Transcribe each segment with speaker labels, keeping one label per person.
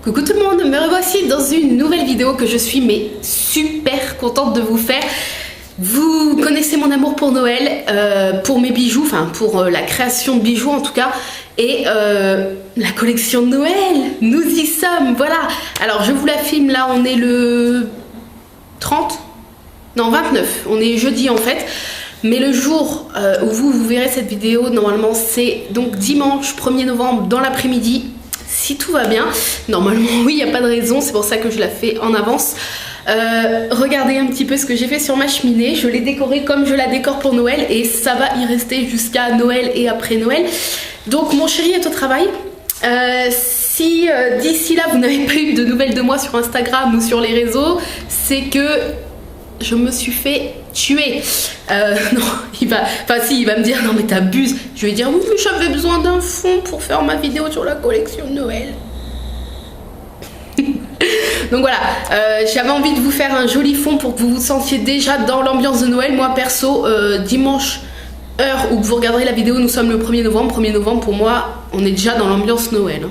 Speaker 1: Coucou tout le monde, me revoici dans une nouvelle vidéo que je suis super contente de vous faire. Vous connaissez mon amour pour Noël, pour mes bijoux, enfin pour la création de bijoux en tout cas, et la collection de Noël, nous y sommes, voilà. Alors je vous la filme là, on est le 30, non 29, on est jeudi en fait. Mais le jour où vous verrez cette vidéo, normalement c'est donc dimanche 1er novembre dans l'après-midi. Si tout va bien, normalement oui, il n'y a pas de raison, c'est pour ça que je la fais en avance. Regardez un petit peu ce que j'ai fait sur ma cheminée, je l'ai décorée comme je la décore pour Noël et ça va y rester jusqu'à Noël et après Noël. Donc mon chéri est au travail. Si d'ici là vous n'avez pas eu de nouvelles de moi sur Instagram ou sur les réseaux, c'est que je me suis fait tuer. Non, il va me dire non mais t'abuses. Je vais dire oui mais j'avais besoin d'un fond pour faire ma vidéo sur la collection de Noël. Donc voilà, j'avais envie de vous faire un joli fond pour que vous vous sentiez déjà dans l'ambiance de Noël. Moi perso, dimanche, heure où vous regarderez la vidéo, nous sommes le 1er novembre. 1er novembre pour moi, on est déjà dans l'ambiance Noël.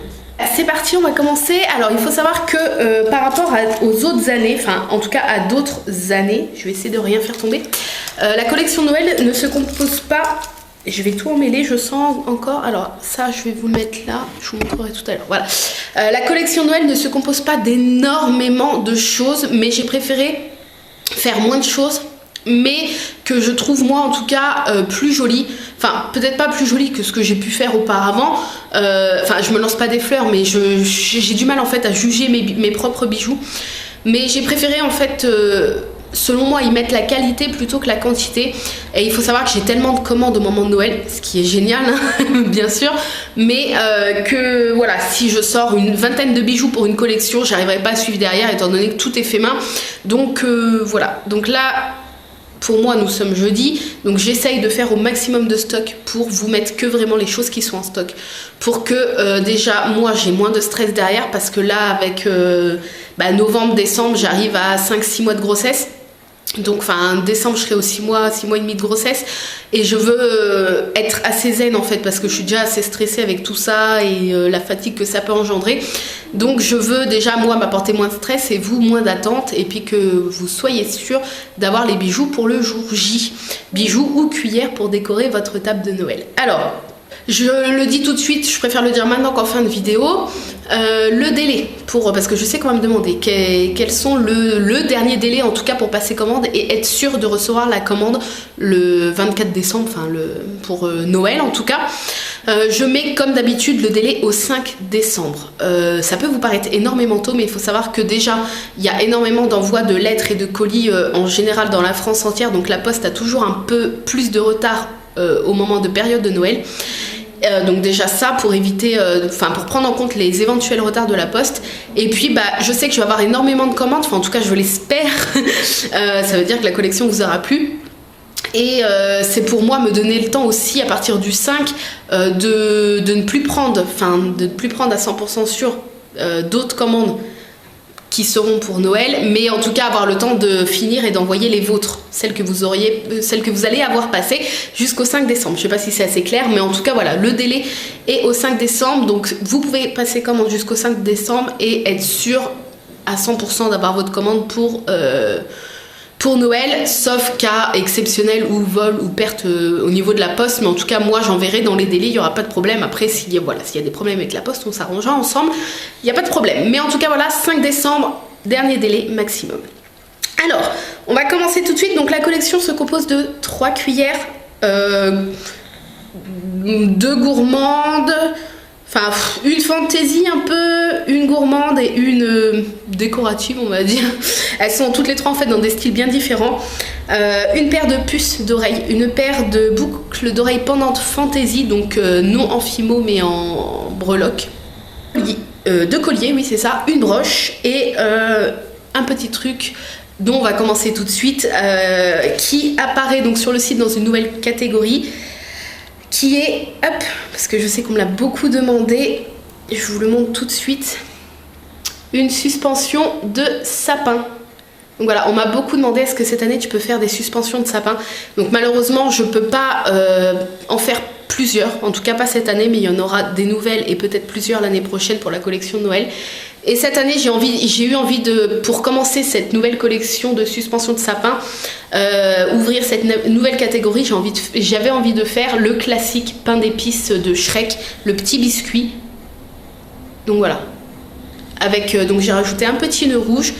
Speaker 1: C'est parti, on va commencer. Alors il faut savoir que par rapport aux autres années, enfin en tout cas à d'autres années, je vais essayer de rien faire tomber, la collection Noël ne se compose pas, je vais tout emmêler, je sens encore, alors ça je vais vous le mettre là, je vous montrerai tout à l'heure, voilà. La collection Noël ne se compose pas d'énormément de choses, mais j'ai préféré faire moins de choses, mais que je trouve moi en tout cas plus jolie, enfin peut-être pas plus jolie que ce que j'ai pu faire auparavant, enfin je me lance pas des fleurs mais j'ai du mal en fait à juger mes propres bijoux, mais j'ai préféré en fait selon moi y mettre la qualité plutôt que la quantité. Et il faut savoir que j'ai tellement de commandes au moment de Noël, ce qui est génial hein, bien sûr, mais que voilà, si je sors une vingtaine de bijoux pour une collection, j'arriverai pas à suivre derrière étant donné que tout est fait main, donc voilà, donc là pour moi nous sommes jeudi, donc j'essaye de faire au maximum de stock pour vous mettre que vraiment les choses qui sont en stock, pour que déjà moi j'ai moins de stress derrière, parce que là avec novembre, décembre j'arrive à 5-6 mois de grossesse. Donc enfin décembre je serai aux 6 mois et demi de grossesse, et je veux être assez zen en fait, parce que je suis déjà assez stressée avec tout ça et la fatigue que ça peut engendrer. Donc je veux déjà moi m'apporter moins de stress et vous moins d'attente, et puis que vous soyez sûr d'avoir les bijoux pour le jour J. Bijoux ou cuillères pour décorer votre table de Noël. Alors je le dis tout de suite, je préfère le dire maintenant qu'en fin de vidéo. Le délai, parce que je sais qu'on va me demander quels sont le dernier délai en tout cas pour passer commande et être sûr de recevoir la commande le 24 décembre, enfin pour Noël en tout cas. Je mets comme d'habitude le délai au 5 décembre. Ça peut vous paraître énormément tôt, mais il faut savoir que déjà il y a énormément d'envois de lettres et de colis en général dans la France entière, donc la poste a toujours un peu plus de retard au moment de période de Noël. Donc déjà ça pour éviter, pour prendre en compte les éventuels retards de la poste. Et puis je sais que je vais avoir énormément de commandes, enfin en tout cas je l'espère. Ça veut dire que la collection vous aura plu. Et c'est pour moi me donner le temps aussi à partir du 5 de ne plus prendre, à 100% sûr d'autres commandes qui seront pour Noël, mais en tout cas avoir le temps de finir et d'envoyer les vôtres, celles que vous allez avoir passées jusqu'au 5 décembre. Je sais pas si c'est assez clair, mais en tout cas voilà, le délai est au 5 décembre, donc vous pouvez passer commande jusqu'au 5 décembre et être sûr à 100% d'avoir votre commande pour Noël, sauf cas exceptionnel ou vol ou perte au niveau de la poste, mais en tout cas moi j'enverrai dans les délais, il n'y aura pas de problème. Après s'il y a des problèmes avec la poste, on s'arrangera ensemble, il n'y a pas de problème. Mais en tout cas voilà, 5 décembre, dernier délai maximum. Alors, on va commencer tout de suite. Donc la collection se compose de 3 cuillères, 2 gourmandes, enfin une fantaisie un peu, une gourmande et une décorative on va dire. Elles sont toutes les 3 en fait dans des styles bien différents. Une paire de puces d'oreilles, une paire de boucles d'oreilles pendantes fantaisie, donc non en fimo mais en breloque. 2 colliers, oui c'est ça, une broche et un petit truc dont on va commencer tout de suite, qui apparaît donc sur le site dans une nouvelle catégorie, qui est, hop, parce que je sais qu'on me l'a beaucoup demandé, je vous le montre tout de suite, une suspension de sapin. Donc voilà, on m'a beaucoup demandé est-ce que cette année tu peux faire des suspensions de sapin. Donc malheureusement je peux pas en faire plusieurs, en tout cas pas cette année, mais il y en aura des nouvelles et peut-être plusieurs l'année prochaine pour la collection de Noël. Et cette année, j'ai eu envie de, pour commencer cette nouvelle collection de suspension de sapin, ouvrir cette nouvelle catégorie. J'avais envie de faire le classique pain d'épices de Shrek, le petit biscuit. Donc voilà. Donc j'ai rajouté un petit nœud rouge.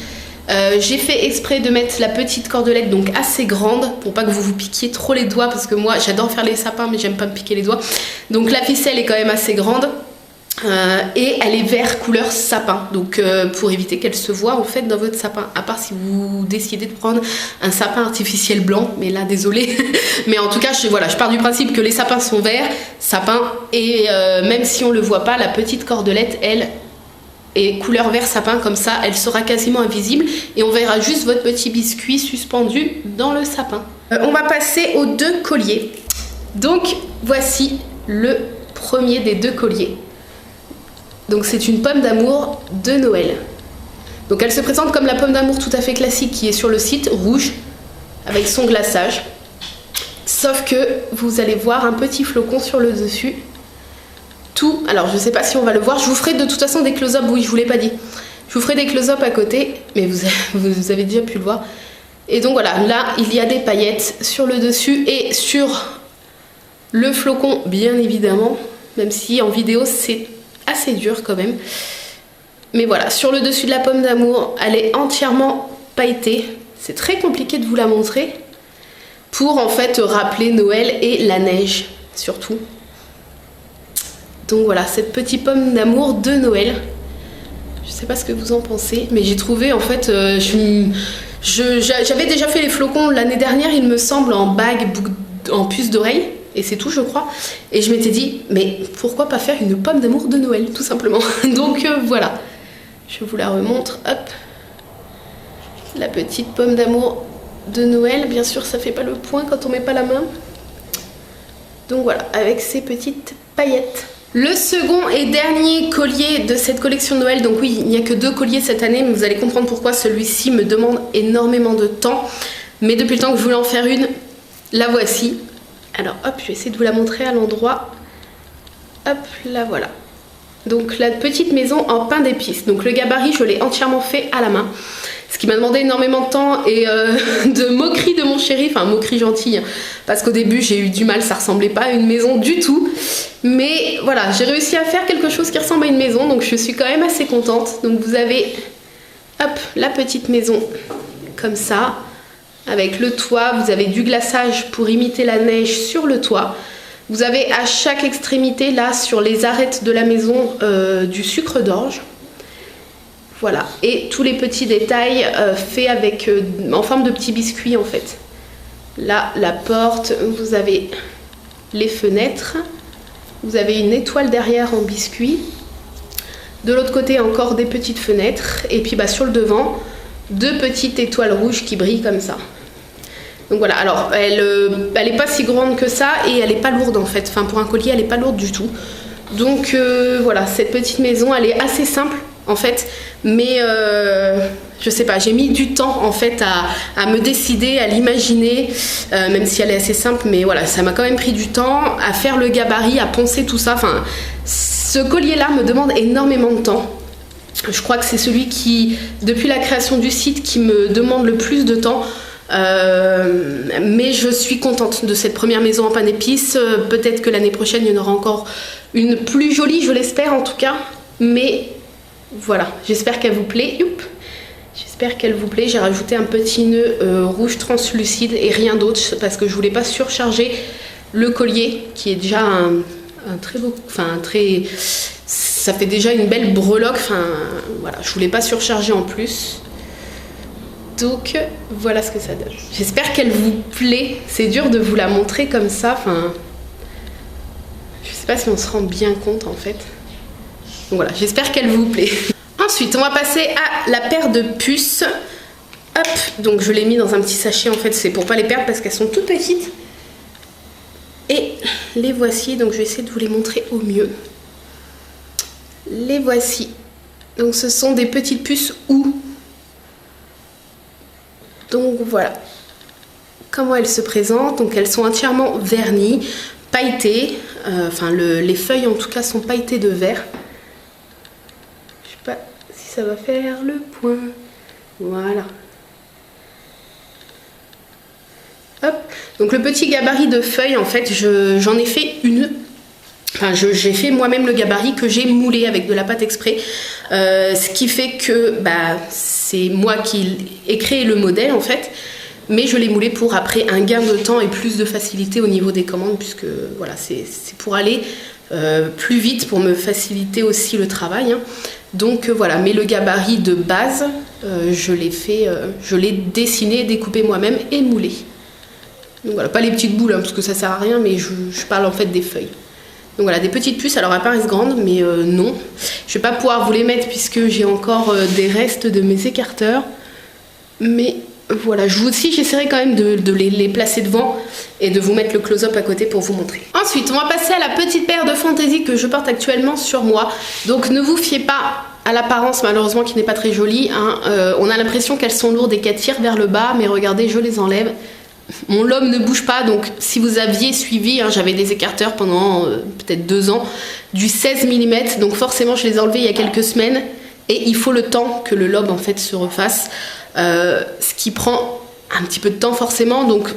Speaker 1: J'ai fait exprès de mettre la petite cordelette, donc assez grande, pour pas que vous vous piquiez trop les doigts, parce que moi j'adore faire les sapins mais j'aime pas me piquer les doigts. Donc la ficelle est quand même assez grande. Et elle est vert couleur sapin, donc pour éviter qu'elle se voie en fait dans votre sapin, à part si vous décidez de prendre un sapin artificiel blanc, mais là désolé. Mais en tout cas je pars du principe que les sapins sont verts, sapin, et même si on le voit pas, la petite cordelette elle est couleur vert sapin, comme ça elle sera quasiment invisible et on verra juste votre petit biscuit suspendu dans le sapin. On va passer aux 2 colliers. Donc voici le premier des 2 colliers. Donc c'est une pomme d'amour de Noël. Donc elle se présente comme la pomme d'amour tout à fait classique qui est sur le site, rouge, avec son glaçage. Sauf que vous allez voir un petit flocon sur le dessus. Alors je sais pas si on va le voir, je vous ferai de toute façon des close-up, oui je vous l'ai pas dit. Je vous ferai des close-up à côté, mais vous avez déjà pu le voir. Et donc voilà, là il y a des paillettes sur le dessus et sur le flocon bien évidemment, même si en vidéo c'est assez dur quand même. Mais voilà, sur le dessus de la pomme d'amour, elle est entièrement pailletée. C'est très compliqué de vous la montrer pour en fait rappeler Noël et la neige surtout. Donc voilà, cette petite pomme d'amour de Noël. Je sais pas ce que vous en pensez, mais j'ai trouvé en fait, j'avais déjà fait les flocons l'année dernière, il me semble, en bague, en puce d'oreille. Et c'est tout je crois, et je m'étais dit mais pourquoi pas faire une pomme d'amour de Noël tout simplement. Donc voilà, je vous la remontre, hop, la petite pomme d'amour de Noël. Bien sûr ça fait pas le point quand on met pas la main, donc voilà, avec ces petites paillettes. Le second et dernier collier de cette collection de Noël, donc oui il n'y a que 2 colliers cette année, mais vous allez comprendre pourquoi celui-ci me demande énormément de temps, mais depuis le temps que je voulais en faire une, la voici. Alors hop, je vais essayer de vous la montrer à l'endroit. Hop, là voilà. Donc la petite maison en pain d'épices. Donc le gabarit, je l'ai entièrement fait à la main. Ce qui m'a demandé énormément de temps et de moquerie de mon chéri. Enfin, moquerie gentille. Parce qu'au début, j'ai eu du mal, ça ressemblait pas à une maison du tout. Mais voilà, j'ai réussi à faire quelque chose qui ressemble à une maison. Donc je suis quand même assez contente. Donc vous avez, hop, la petite maison comme ça. Avec le toit, vous avez du glaçage pour imiter la neige sur le toit. Vous avez à chaque extrémité, là, sur les arêtes de la maison, du sucre d'orge. Voilà, et tous les petits détails faits avec, en forme de petits biscuits en fait. Là, la porte, vous avez les fenêtres. Vous avez une étoile derrière en biscuit. De l'autre côté, encore des petites fenêtres. Et puis sur le devant, 2 petites étoiles rouges qui brillent comme ça. Donc voilà, alors elle est pas si grande que ça et elle est pas lourde en fait. Enfin pour un collier elle est pas lourde du tout. Donc voilà, cette petite maison elle est assez simple en fait. Mais je sais pas, j'ai mis du temps en fait à me décider, à l'imaginer. Même si elle est assez simple, mais voilà, ça m'a quand même pris du temps à faire le gabarit, à poncer tout ça. Enfin, ce collier là me demande énormément de temps. Je crois que c'est celui qui, depuis la création du site, qui me demande le plus de temps. Mais je suis contente de cette première maison en pain d'épices. Peut-être que l'année prochaine il y en aura encore une plus jolie, je l'espère en tout cas. Mais voilà, j'espère qu'elle vous plaît. Youp. J'espère qu'elle vous plaît. J'ai rajouté un petit nœud rouge translucide et rien d'autre parce que je voulais pas surcharger le collier qui est déjà un très beau, enfin très, ça fait déjà une belle breloque. Enfin voilà, je voulais pas surcharger en plus. Donc voilà ce que ça donne. J'espère qu'elle vous plaît. C'est dur de vous la montrer comme ça. Enfin, je sais pas si on se rend bien compte en fait. Donc voilà, j'espère qu'elle vous plaît. Ensuite, on va passer à la paire de puces. Hop, donc je l'ai mis dans un petit sachet en fait. C'est pour pas les perdre parce qu'elles sont toutes petites. Et les voici. Donc je vais essayer de vous les montrer au mieux. Les voici. Donc ce sont des petites puces OU. Donc voilà comment elles se présentent. Donc elles sont entièrement vernies, pailletées. Enfin les feuilles en tout cas sont pailletées de vert. Je sais pas si ça va faire le point. Voilà. Hop. Donc le petit gabarit de feuilles, en fait, j'en ai fait une. Enfin, j'ai fait moi-même le gabarit que j'ai moulé avec de la pâte exprès. Ce qui fait que c'est moi qui ai créé le modèle, en fait. Mais je l'ai moulé pour après un gain de temps et plus de facilité au niveau des commandes, puisque voilà, c'est pour aller plus vite, pour me faciliter aussi le travail. Hein. Donc voilà, mais le gabarit de base, je l'ai dessiné, découpé moi-même et moulé. Donc voilà, pas les petites boules, hein, parce que ça sert à rien, mais je parle en fait des feuilles. Donc voilà, des petites puces, alors elles paraissent grandes, mais non. Je vais pas pouvoir vous les mettre puisque j'ai encore des restes de mes écarteurs. Mais voilà, j'essaierai quand même de les placer devant et de vous mettre le close-up à côté pour vous montrer. Ensuite, on va passer à la petite paire de fantaisie que je porte actuellement sur moi. Donc ne vous fiez pas à l'apparence, malheureusement, qui n'est pas très jolie. Hein. On a l'impression qu'elles sont lourdes et qu'elles tirent vers le bas, mais regardez, je les enlève. Mon lobe ne bouge pas, donc si vous aviez suivi, hein, j'avais des écarteurs pendant peut-être 2 ans, du 16 mm, donc forcément je les ai enlevés il y a quelques semaines, et il faut le temps que le lobe en fait se refasse, ce qui prend un petit peu de temps forcément, donc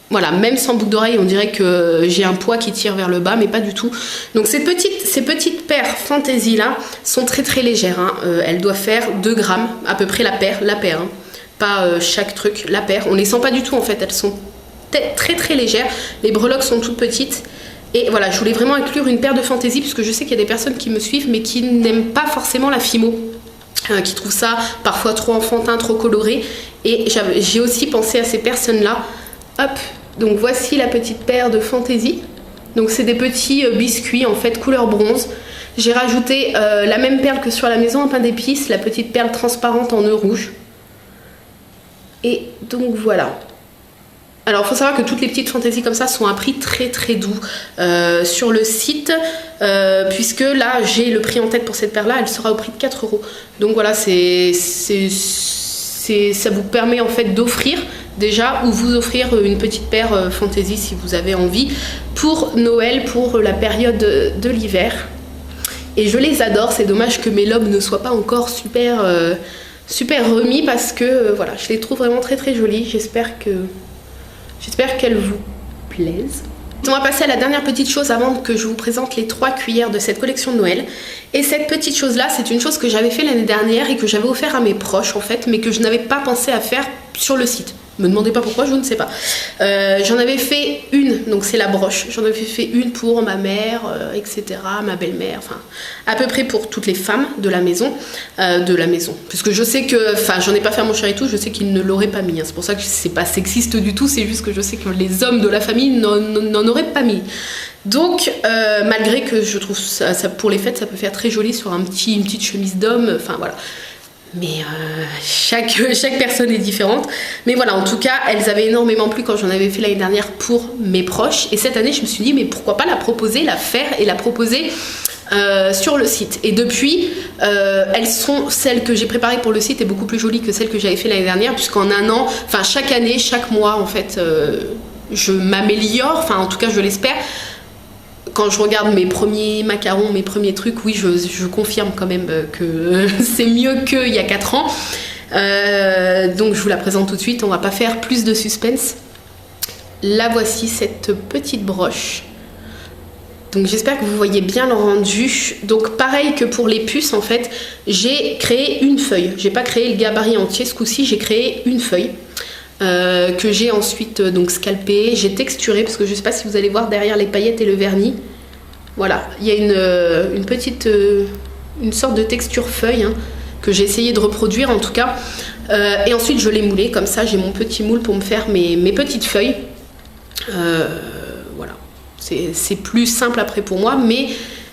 Speaker 1: voilà, même sans boucle d'oreille on dirait que j'ai un poids qui tire vers le bas, mais pas du tout. Donc ces petites paires fantaisie là sont très très légères, hein. Elles doivent faire 2 grammes, à peu près la paire, hein. Pas chaque truc, la paire. On les sent pas du tout en fait, elles sont très très légères. Les breloques sont toutes petites. Et voilà, je voulais vraiment inclure une paire de fantaisie puisque je sais qu'il y a des personnes qui me suivent mais qui n'aiment pas forcément la Fimo. Qui trouvent ça parfois trop enfantin, trop coloré. Et j'ai aussi pensé à ces personnes-là. Hop, donc voici la petite paire de fantaisie. Donc c'est des petits biscuits en fait couleur bronze. J'ai rajouté la même perle que sur la maison à pain d'épices, la petite perle transparente en nœud rouge. Et donc voilà. Alors il faut savoir que toutes les petites fantaisies comme ça sont à prix très très doux sur le site, puisque là j'ai le prix en tête pour cette paire là, elle sera au prix de 4 €. Donc voilà, ça vous permet en fait d'offrir déjà, ou vous offrir une petite paire fantaisie si vous avez envie pour Noël, pour la période de l'hiver. Et je les adore, c'est dommage que mes lobes ne soient pas encore super remis parce que voilà, je les trouve vraiment très très jolies. J'espère qu'elles vous plaisent. On va passer à la dernière petite chose avant que je vous présente les 3 cuillères de cette collection de Noël. Et cette petite chose là, c'est une chose que j'avais fait l'année dernière et que j'avais offert à mes proches en fait, mais que je n'avais pas pensé à faire sur le site. Me demandez pas pourquoi, je ne sais pas. J'en avais fait une, donc c'est la broche. J'en avais fait une pour ma mère, etc., ma belle-mère, enfin à peu près pour toutes les femmes de la maison. Puisque je sais que, enfin j'en ai pas fait à mon chéri et tout, je sais qu'il ne l'aurait pas mis. Hein. C'est pour ça que c'est pas sexiste du tout, c'est juste que je sais que les hommes de la famille n'en auraient pas mis. Donc malgré que je trouve ça pour les fêtes, ça peut faire très joli sur une petite chemise d'homme, enfin voilà. Mais chaque personne est différente. Mais voilà, en tout cas, elles avaient énormément plu quand j'en avais fait l'année dernière pour mes proches. Et cette année, je me suis dit, mais pourquoi pas la proposer, la faire et la proposer sur le site. Et depuis, celles que j'ai préparées pour le site est beaucoup plus jolie que celles que j'avais fait l'année dernière, puisqu'en un an, enfin chaque année, chaque mois, en fait, je m'améliore. Enfin, en tout cas, je l'espère. Quand je regarde mes premiers macarons, mes premiers trucs, oui, je confirme quand même que c'est mieux qu'il y a 4 ans. Donc je vous la présente tout de suite, on va pas faire plus de suspense. La voici, cette petite broche. Donc j'espère que vous voyez bien le rendu. Donc pareil que pour les puces, en fait, j'ai créé une feuille. J'ai pas créé le gabarit entier ce coup-ci, j'ai créé une feuille. Que j'ai ensuite donc scalpé, j'ai texturé parce que je sais pas si vous allez voir derrière les paillettes et le vernis, voilà, il y a une sorte de texture feuille hein, que j'ai essayé de reproduire en tout cas, et ensuite je l'ai moulé comme ça, j'ai mon petit moule pour me faire mes petites feuilles, voilà, c'est plus simple après pour moi, mais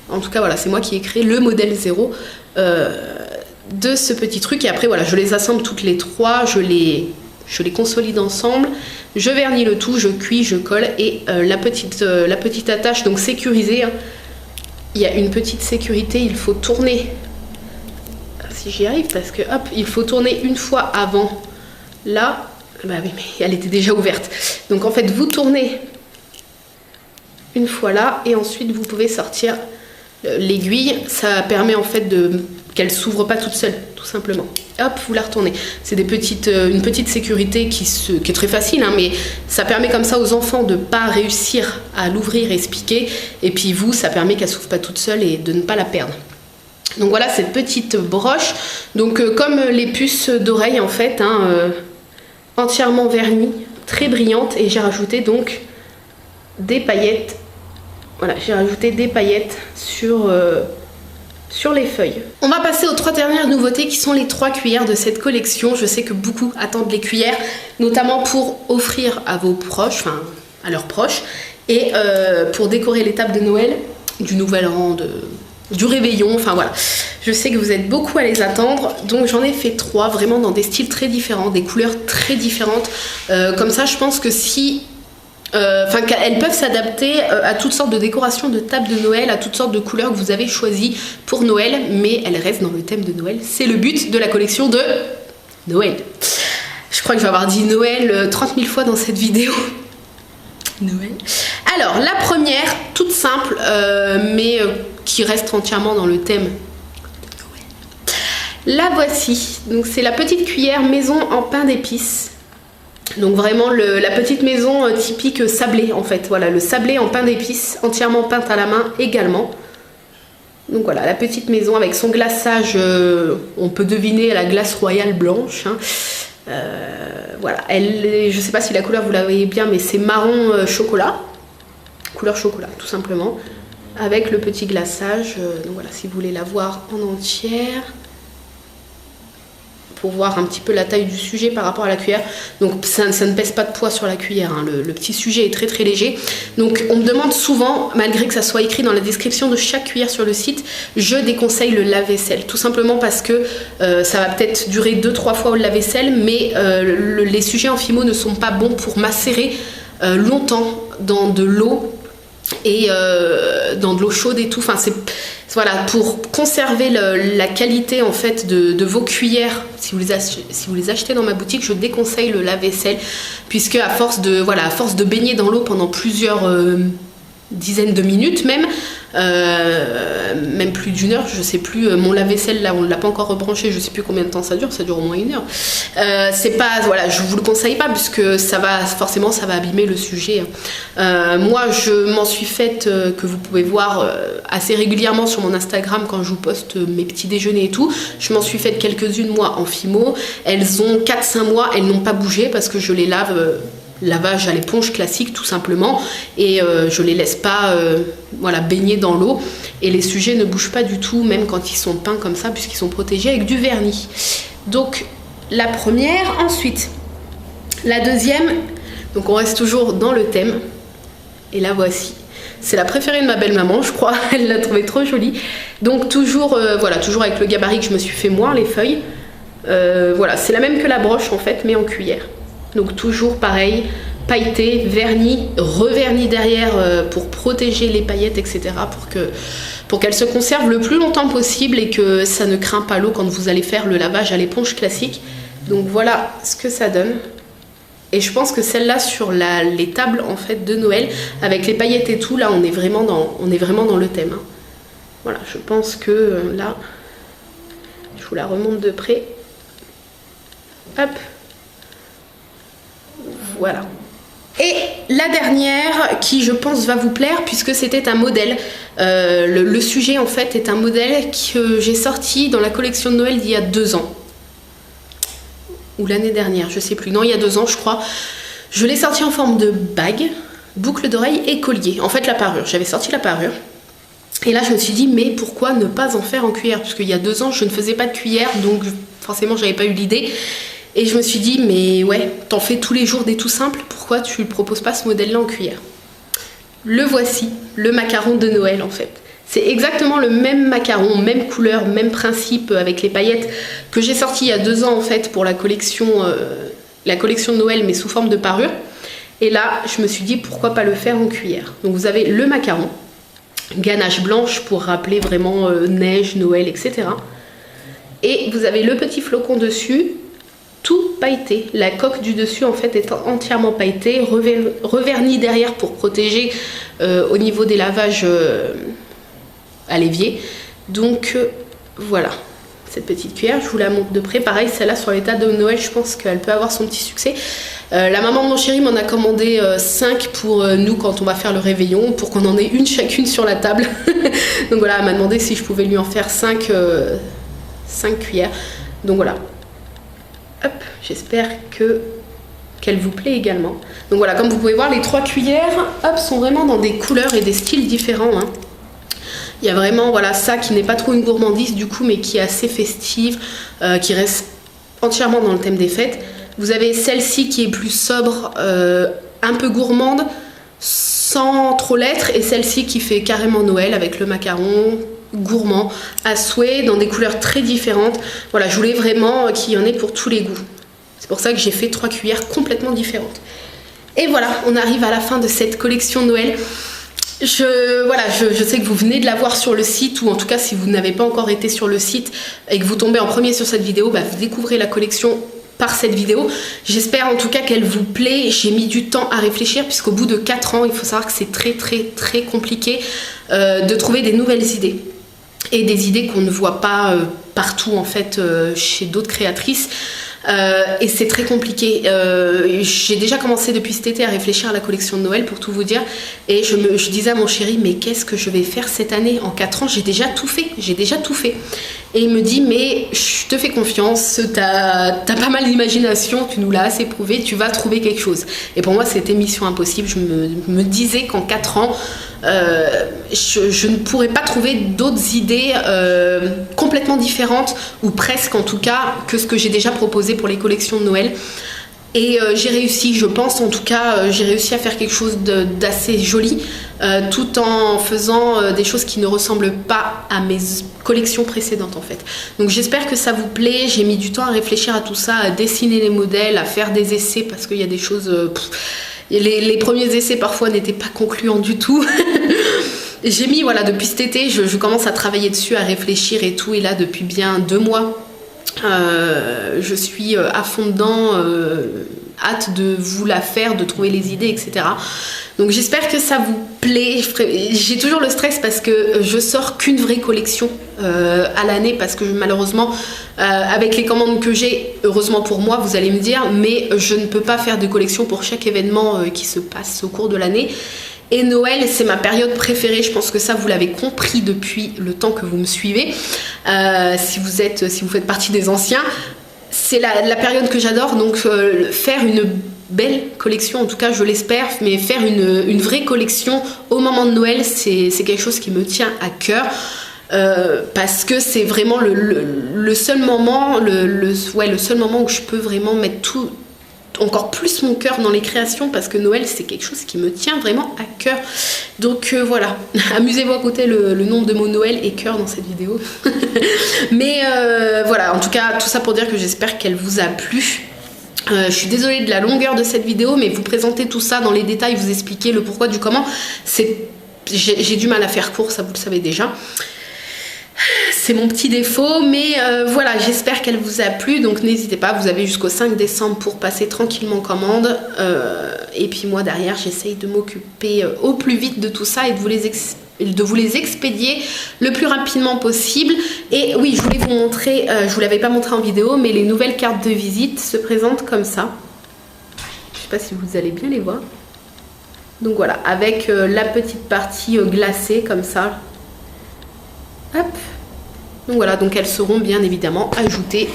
Speaker 1: en tout cas voilà, c'est moi qui ai créé le modèle 0 de ce petit truc, et après voilà, je les assemble toutes les 3, je les consolide ensemble, je vernis le tout, je cuis, je colle, et la petite attache, donc sécurisée, hein. Il y a une petite sécurité, il faut tourner, si j'y arrive, parce que hop, il faut tourner une fois avant, là, bah oui, mais elle était déjà ouverte, donc en fait vous tournez une fois là, et ensuite vous pouvez sortir l'aiguille, ça permet en fait de qu'elle s'ouvre pas toute seule, tout simplement. Hop, vous la retournez. C'est une petite sécurité qui est très facile, hein, mais ça permet comme ça aux enfants de pas réussir à l'ouvrir et se piquer. Et puis vous, ça permet qu'elle s'ouvre pas toute seule et de ne pas la perdre. Donc voilà cette petite broche. Donc comme les puces d'oreille en fait, hein, entièrement vernie, très brillante. Et j'ai rajouté donc des paillettes. Voilà, j'ai rajouté des paillettes sur les feuilles. On va passer aux 3 dernières nouveautés qui sont les 3 cuillères de cette collection. Je sais que beaucoup attendent les cuillères, notamment pour offrir à vos proches, enfin à leurs proches, et pour décorer les tables de Noël, du Nouvel An, du réveillon, enfin voilà. Je sais que vous êtes beaucoup à les attendre, donc j'en ai fait 3 vraiment dans des styles très différents, des couleurs très différentes. Comme ça, je pense que si... elles peuvent s'adapter à toutes sortes de décorations de table de Noël, à toutes sortes de couleurs que vous avez choisies pour Noël, mais elles restent dans le thème de Noël. C'est le but de la collection de Noël. Je crois que je vais avoir dit Noël 30 000 fois dans cette vidéo. Noël. Alors, la première, toute simple, mais qui reste entièrement dans le thème de Noël. La voici. Donc, c'est la petite cuillère maison en pain d'épices. Donc vraiment la petite maison typique sablé en fait, voilà, le sablé en pain d'épices, entièrement peinte à la main également. Donc voilà, la petite maison avec son glaçage, on peut deviner la glace royale blanche. Hein. Voilà, je sais pas si la couleur vous la voyez bien, mais c'est marron chocolat, couleur chocolat tout simplement, avec le petit glaçage. Donc voilà, si vous voulez la voir en entière, pour voir un petit peu la taille du sujet par rapport à la cuillère. Donc ça ne pèse pas de poids sur la cuillère, hein. Le petit sujet est très très léger. Donc on me demande souvent, malgré que ça soit écrit dans la description de chaque cuillère sur le site, je déconseille le lave-vaisselle. Tout simplement parce que ça va peut-être durer 2-3 fois au lave-vaisselle, mais les sujets en fimo ne sont pas bons pour macérer longtemps dans de l'eau et dans de l'eau chaude et tout. Enfin, voilà, pour conserver la qualité en fait de vos cuillères, si vous les achetez dans ma boutique, je déconseille le lave-vaisselle, puisque à force de baigner dans l'eau pendant plusieurs dizaines de minutes même plus d'1 heure, je sais plus, mon lave-vaisselle là on ne l'a pas encore rebranché, je sais plus combien de temps ça dure au moins 1 heure. C'est pas, voilà, je vous le conseille pas puisque ça va abîmer le sujet. Moi je m'en suis faite, que vous pouvez voir assez régulièrement sur mon Instagram quand je vous poste mes petits déjeuners et tout, je m'en suis faite quelques-unes moi en fimo, elles ont 4-5 mois, elles n'ont pas bougé parce que je les lave lavage à l'éponge classique tout simplement, et je les laisse pas voilà, baigner dans l'eau, et les sujets ne bougent pas du tout même quand ils sont peints comme ça puisqu'ils sont protégés avec du vernis. Donc la première, ensuite la deuxième, donc on reste toujours dans le thème, et la voici. C'est la préférée de ma belle-maman, je crois, elle l'a trouvée trop jolie. Donc toujours, voilà, toujours avec le gabarit que je me suis fait moi, les feuilles. Voilà, c'est la même que la broche en fait, mais en cuillère. Donc toujours pareil, pailleté, vernis, revernis derrière pour protéger les paillettes, etc. pour qu'elles se conservent le plus longtemps possible et que ça ne craint pas l'eau quand vous allez faire le lavage à l'éponge classique. Donc voilà ce que ça donne. Et je pense que celle-là sur les tables en fait de Noël, avec les paillettes et tout, là on est vraiment dans le thème. Hein. Voilà, je pense que là, je vous la remonte de près. Hop. Voilà. Et la dernière qui je pense va vous plaire puisque c'était un modèle. Le sujet en fait est un modèle que j'ai sorti dans la collection de Noël d'il y a 2 ans. Ou l'année dernière, je sais plus. Non, il y a 2 ans je crois. Je l'ai sorti en forme de bague, boucle d'oreille et collier. En fait la parure, j'avais sorti la parure. Et là je me suis dit mais pourquoi ne pas en faire en cuillère? Parce qu'il y a 2 ans je ne faisais pas de cuillère, donc forcément j'avais pas eu l'idée. Et je me suis dit, mais ouais, t'en fais tous les jours des tout simples, pourquoi tu ne proposes pas ce modèle-là en cuillère? Le voici, le macaron de Noël en fait. C'est exactement le même macaron, même couleur, même principe avec les paillettes que j'ai sorti il y a 2 ans en fait pour la collection de Noël mais sous forme de parure. Et là, je me suis dit, pourquoi pas le faire en cuillère? Donc vous avez le macaron, ganache blanche pour rappeler vraiment neige, Noël, etc. Et vous avez le petit flocon dessus, tout pailleté. La coque du dessus en fait est entièrement pailletée, revernie derrière pour protéger au niveau des lavages à l'évier. Donc voilà, cette petite cuillère, je vous la montre de près. Pareil, celle-là sur l'état de Noël, je pense qu'elle peut avoir son petit succès. La maman de mon chéri m'en a commandé 5 pour nous quand on va faire le réveillon, pour qu'on en ait une chacune sur la table. Donc voilà, elle m'a demandé si je pouvais lui en faire 5 cuillères. Donc voilà. Hop, j'espère qu'elle vous plaît également. Donc voilà, comme vous pouvez voir, les 3 cuillères, hop, sont vraiment dans des couleurs et des styles différents, hein. Il y a vraiment, voilà, ça qui n'est pas trop une gourmandise du coup, mais qui est assez festive, qui reste entièrement dans le thème des fêtes. Vous avez celle-ci qui est plus sobre, un peu gourmande, sans trop l'être, et celle-ci qui fait carrément Noël avec le macaron gourmand à souhait, dans des couleurs très différentes. Voilà, je voulais vraiment qu'il y en ait pour tous les goûts. C'est pour ça que j'ai fait 3 cuillères complètement différentes. Et voilà, on arrive à la fin de cette collection Noël. Je sais que vous venez de la voir sur le site, ou en tout cas si vous n'avez pas encore été sur le site et que vous tombez en premier sur cette vidéo, bah, vous découvrez la collection par cette vidéo. J'espère en tout cas qu'elle vous plaît. J'ai mis du temps à réfléchir puisqu'au bout de 4 ans, il faut savoir que c'est très compliqué de trouver des nouvelles idées. Et des idées qu'on ne voit pas partout en fait chez d'autres créatrices. Et c'est très compliqué. J'ai déjà commencé depuis cet été à réfléchir à la collection de Noël pour tout vous dire, et je disais à mon chéri, mais qu'est-ce que je vais faire cette année? En 4 ans j'ai déjà tout fait, et il me dit, mais je te fais confiance, t'as pas mal d'imagination, tu nous l'as assez prouvé, tu vas trouver quelque chose. Et pour moi c'était mission impossible. Je me disais qu'en 4 ans je ne pourrais pas trouver d'autres idées complètement différentes, ou presque en tout cas, que ce que j'ai déjà proposé pour les collections de Noël. Et j'ai réussi, je pense en tout cas, j'ai réussi à faire quelque chose d'assez joli, tout en faisant des choses qui ne ressemblent pas à mes collections précédentes en fait. Donc j'espère que ça vous plaît. J'ai mis du temps à réfléchir à tout ça, à dessiner les modèles, à faire des essais, parce qu'il y a des choses... les premiers essais parfois n'étaient pas concluants du tout. J'ai mis, voilà, depuis cet été, je commence à travailler dessus, à réfléchir et tout, et là depuis bien 2 mois, je suis à fond dedans, hâte de vous la faire, de trouver les idées, etc. Donc j'espère que ça vous plaît. J'ai toujours le stress parce que je sors qu'une vraie collection à l'année, parce que malheureusement avec les commandes que j'ai, heureusement pour moi vous allez me dire, mais je ne peux pas faire de collection pour chaque événement qui se passe au cours de l'année. Et Noël, c'est ma période préférée. Je pense que ça, vous l'avez compris depuis le temps que vous me suivez. Si vous faites partie des anciens, c'est la période que j'adore. Donc, faire une belle collection, en tout cas, je l'espère, mais faire une vraie collection au moment de Noël, c'est quelque chose qui me tient à cœur. Parce que c'est vraiment le seul moment, le seul moment où je peux vraiment mettre encore plus mon cœur dans les créations, parce que Noël c'est quelque chose qui me tient vraiment à cœur. Donc voilà, amusez-vous à côté le nombre de mots Noël et cœur dans cette vidéo. Mais voilà, en tout cas tout ça pour dire que j'espère qu'elle vous a plu. Je suis désolée de la longueur de cette vidéo, mais vous présenter tout ça dans les détails, vous expliquer le pourquoi du comment, j'ai du mal à faire court, ça vous le savez déjà. C'est mon petit défaut, mais voilà, j'espère qu'elle vous a plu. Donc n'hésitez pas, vous avez jusqu'au 5 décembre pour passer tranquillement commande. Et puis moi derrière, j'essaye de m'occuper au plus vite de tout ça et de vous les expédier le plus rapidement possible. Et oui, je voulais vous montrer, je vous l'avais pas montré en vidéo, mais les nouvelles cartes de visite se présentent comme ça. Je sais pas si vous allez bien les voir. Donc voilà, avec la petite partie glacée comme ça. Hop. Donc voilà, donc elles seront bien évidemment ajoutées,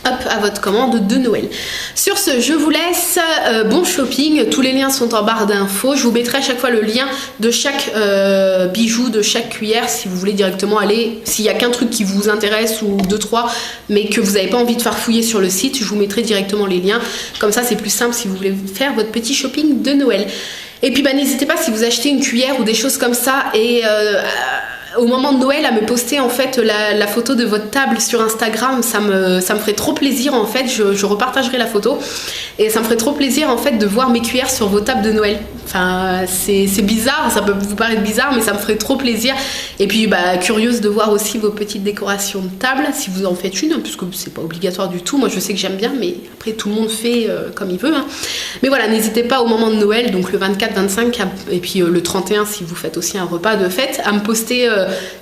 Speaker 1: hop, à votre commande de Noël. Sur ce, je vous laisse, bon shopping. Tous les liens sont en barre d'infos. Je vous mettrai à chaque fois le lien de chaque bijou, de chaque cuillère, si vous voulez directement aller, s'il n'y a qu'un truc qui vous intéresse, ou 2-3, mais que vous n'avez pas envie de farfouiller sur le site, je vous mettrai directement les liens. Comme ça, c'est plus simple si vous voulez faire votre petit shopping de Noël. Et puis bah, n'hésitez pas, si vous achetez une cuillère ou des choses comme ça, et au moment de Noël, à me poster en fait la photo de votre table sur Instagram. Ça me ferait trop plaisir en fait. Je repartagerai la photo, et ça me ferait trop plaisir en fait de voir mes cuillères sur vos tables de Noël. Enfin, c'est bizarre, ça peut vous paraître bizarre, mais ça me ferait trop plaisir. Et puis, bah, curieuse de voir aussi vos petites décorations de table, si vous en faites une, puisque c'est pas obligatoire du tout. Moi, je sais que j'aime bien, mais après, tout le monde fait comme il veut. Hein. Mais voilà, n'hésitez pas au moment de Noël, donc le 24, 25, et puis le 31, si vous faites aussi un repas de fête, à me poster,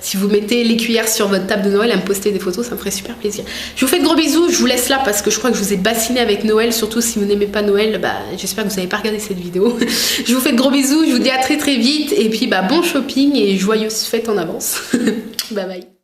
Speaker 1: si vous mettez les cuillères sur votre table de Noël, à me poster des photos, ça me ferait super plaisir. Je vous fais de gros bisous, je vous laisse là, parce que je crois que je vous ai bassiné avec Noël, surtout si vous n'aimez pas Noël, bah, j'espère que vous n'avez pas regardé cette vidéo. Je vous fais de gros bisous, je vous dis à très très vite et puis bah bon shopping et joyeuses fêtes en avance. Bye bye.